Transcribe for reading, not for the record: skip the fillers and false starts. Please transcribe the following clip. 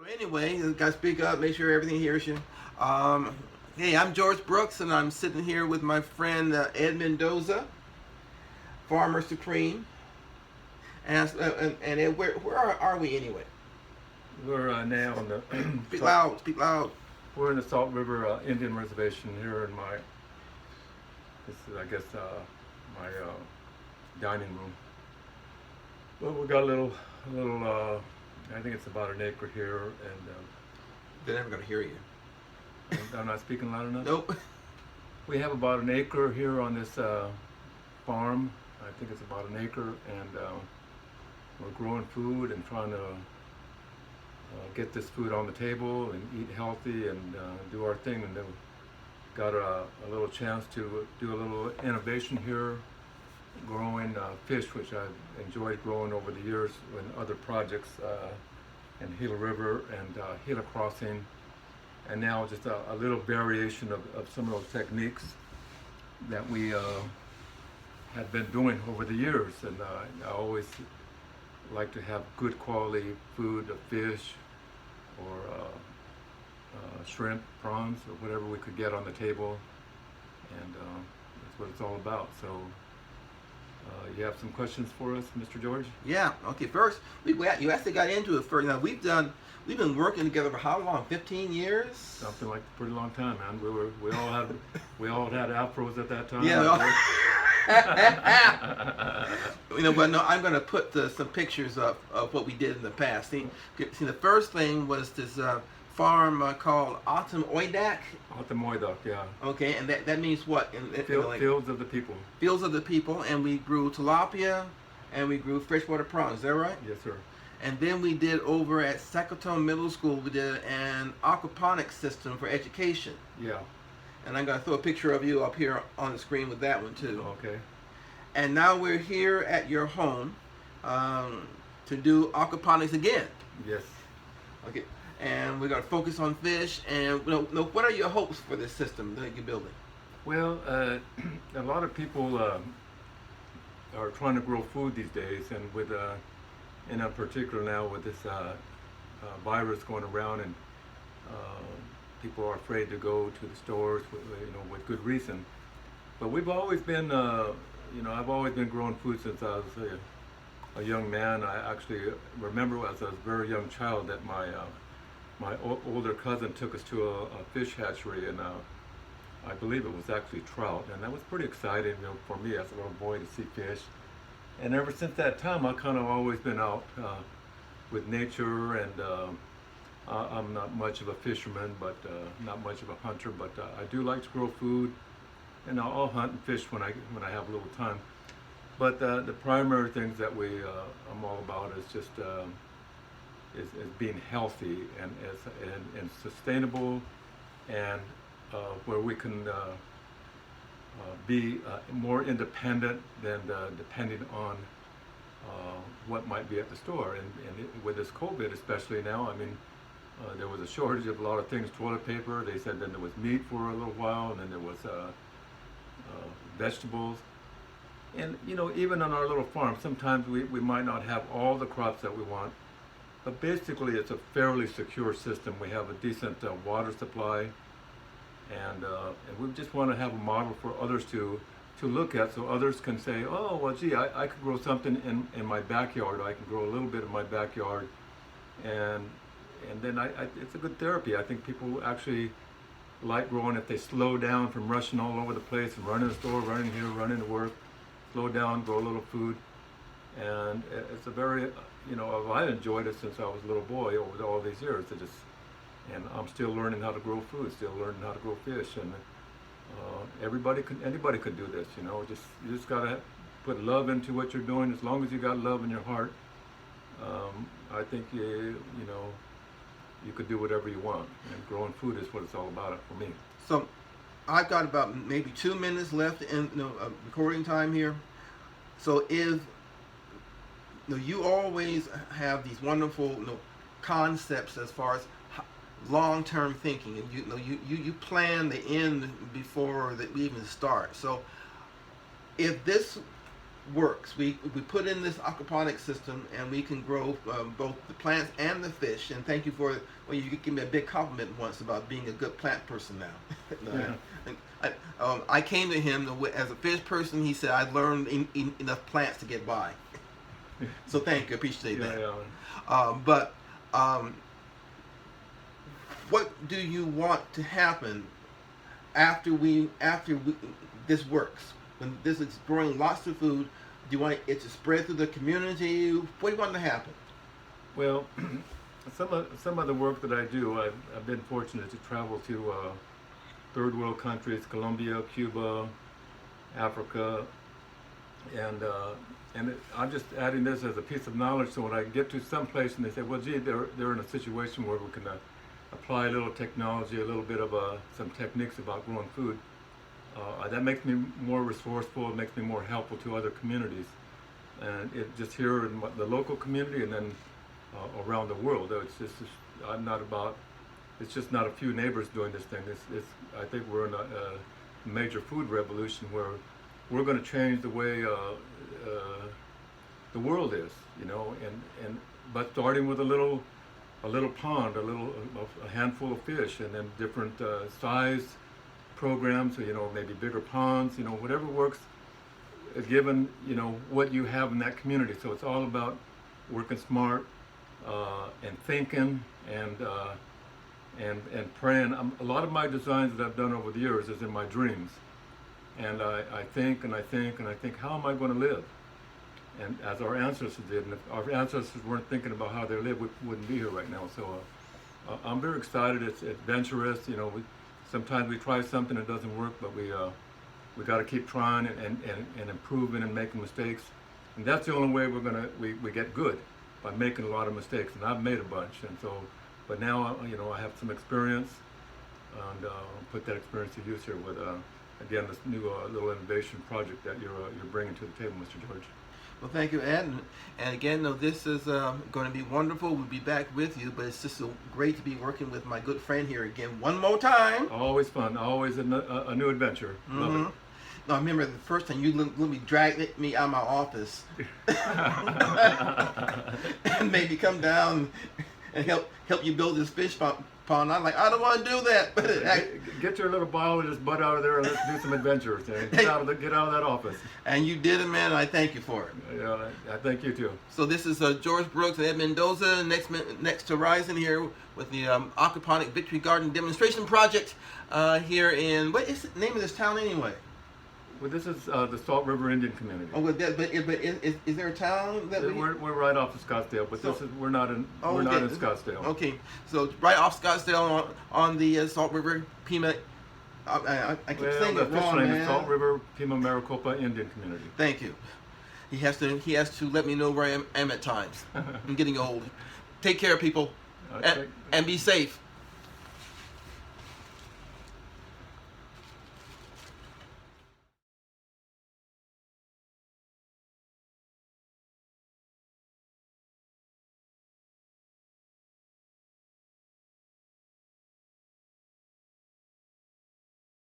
So anyway, you gotta speak up, make sure everything hears you. Um, hey, I'm George Brooks, and I'm sitting here with my friend Ed Mendoza, Farmer Supreme. And Ed, where are we anyway? We're now on the Speak Salt, loud, speak loud. we're in the Salt River Indian Reservation here in my this is I guess my dining room. Well, we got a little I think it's about an acre here, and They're never gonna hear you. I'm not speaking loud enough. Nope. We have about an acre here on this farm. I think it's about an acre, and we're growing food and trying to get this food on the table and eat healthy and do our thing. And then got a little chance to do a little innovation here, growing fish, which I've enjoyed growing over the years in other projects in Gila River and Gila Crossing. And now just a little variation of some of those techniques that we have been doing over the years. And I always like to have good quality food, of fish or shrimp, prawns, or whatever we could get on the table. And that's what it's all about. So you have some questions for us, Mr. George? Yeah. Okay. First, you actually got into it first. Now we've been working together for how long? 15 years. Something like a pretty long time, man. We all had afros at that time. Yeah. But no, I'm going to put some pictures of what we did in the past. See, the first thing was this farm called Aquaponics. Altamoidoc, yeah. Okay, and that means what? Fields of the people. Fields of the people, and we grew tilapia, and we grew freshwater prawns. Is that right? Yes, sir. And then we did over at Sacratone Middle School, we did an aquaponics system for education. Yeah. And I'm going to throw a picture of you up here on the screen with that one too. Okay. And now we're here at your home to do aquaponics again. Yes. Okay. And we're going to focus on fish. And what are your hopes for this system that you're building? Well, a lot of people are trying to grow food these days, and with in particular now with this virus going around, and people are afraid to go to the stores, with good reason. But we've always been, I've always been growing food since I was a young man. I actually remember as I was a very young child that my older cousin took us to a fish hatchery, and I believe it was actually trout, and that was pretty exciting, for me as a little boy to see fish. And ever since that time, I kind of always been out with nature, and I'm not much of a fisherman, but not much of a hunter, but I do like to grow food, and I'll hunt and fish when I have a little time. But the primary things that I'm all about is just is being healthy and sustainable, and where we can be more independent than depending on what might be at the store. And with this COVID, especially now, I mean, there was a shortage of a lot of things. Toilet paper. They said then there was meat for a little while, and then there was vegetables. And even on our little farm, sometimes we might not have all the crops that we want, but basically it's a fairly secure system. We have a decent water supply, and we just want to have a model for others to look at, so others can say, oh, well, gee, I could grow something in my backyard. I can grow a little bit in my backyard, and then it's a good therapy. I think people actually like growing if they slow down from rushing all over the place and running to the store, running here, running to work. Slow down, grow a little food, and it's a very, I've enjoyed it since I was a little boy over all these years. And I'm still learning how to grow food, still learning how to grow fish, and anybody could do this. You just gotta put love into what you're doing. As long as you got love in your heart, I think you could do whatever you want. And growing food is what it's all about for me. So I've got about maybe 2 minutes left in recording time here. So if you always have these wonderful concepts as far as long-term thinking, and you plan the end before we even start. So if this works. We put in this aquaponics system, and we can grow both the plants and the fish. And thank you for, well, you gave me a big compliment once about being a good plant person now. Yeah. I came to him as a fish person. He said I learned enough plants to get by. So thank you, appreciate that. Yeah. But what do you want to happen after this works? When this is growing lots of food, do you want it to spread through the community? What do you want to happen? Well, some of the work that I do, I've been fortunate to travel to third world countries, Colombia, Cuba, Africa, and I'm just adding this as a piece of knowledge. So when I get to some place and they say, well, gee, they're in a situation where we can apply a little technology, a little bit of some techniques about growing food. That makes me more resourceful. It makes me more helpful to other communities, and it just here in the local community, and then around the world. I'm not about. It's just not a few neighbors doing this thing. I think we're in a major food revolution where we're going to change the way the world is, you know, but starting with a little pond, a handful of fish, and then different size programs, so, you know, maybe bigger ponds, you know, whatever works, given, you know, what you have in that community. So it's all about working smart and thinking and praying. A lot of my designs that I've done over the years is in my dreams, and I think, how am I going to live? And as our ancestors did, and if our ancestors weren't thinking about how they live, we wouldn't be here right now. So I'm very excited. It's adventurous. You know, sometimes we try something that doesn't work, but we got to keep trying and improving and making mistakes. And that's the only way we get good, by making a lot of mistakes. And I've made a bunch. And so, but now, you know, I have some experience, and put that experience to use here with again, this new little innovation project that you're bringing to the table, Mr. George. Well, thank you, Ed. And again, no, this is going to be wonderful. We'll be back with you, but it's just so great to be working with my good friend here again one more time. Always fun. Always a new adventure. Love it. No, I remember the first time you literally dragged me out of my office and made me come down and help you build this fish pond. I'm like, I don't want to do that. But get your little bottle and just butt out of there and let's do some adventures. Get out of that office. And you did it, man. And I thank you for it. Yeah, I thank you too. So this is George Brooks and Ed Mendoza, next Horizon here with the Aquaponic Victory Garden Demonstration Project here in, what is the name of this town anyway? Well, this is the Salt River Indian Community. Oh, but is there a town that we're right off of Scottsdale, but we're not in Scottsdale. Okay, so it's right off Scottsdale on the Salt River Pima. I keep saying it wrong, man. Name is Salt River Pima Maricopa Indian Community. Thank you. He has to let me know where I am at times. I'm getting old. Take care, people, and be safe.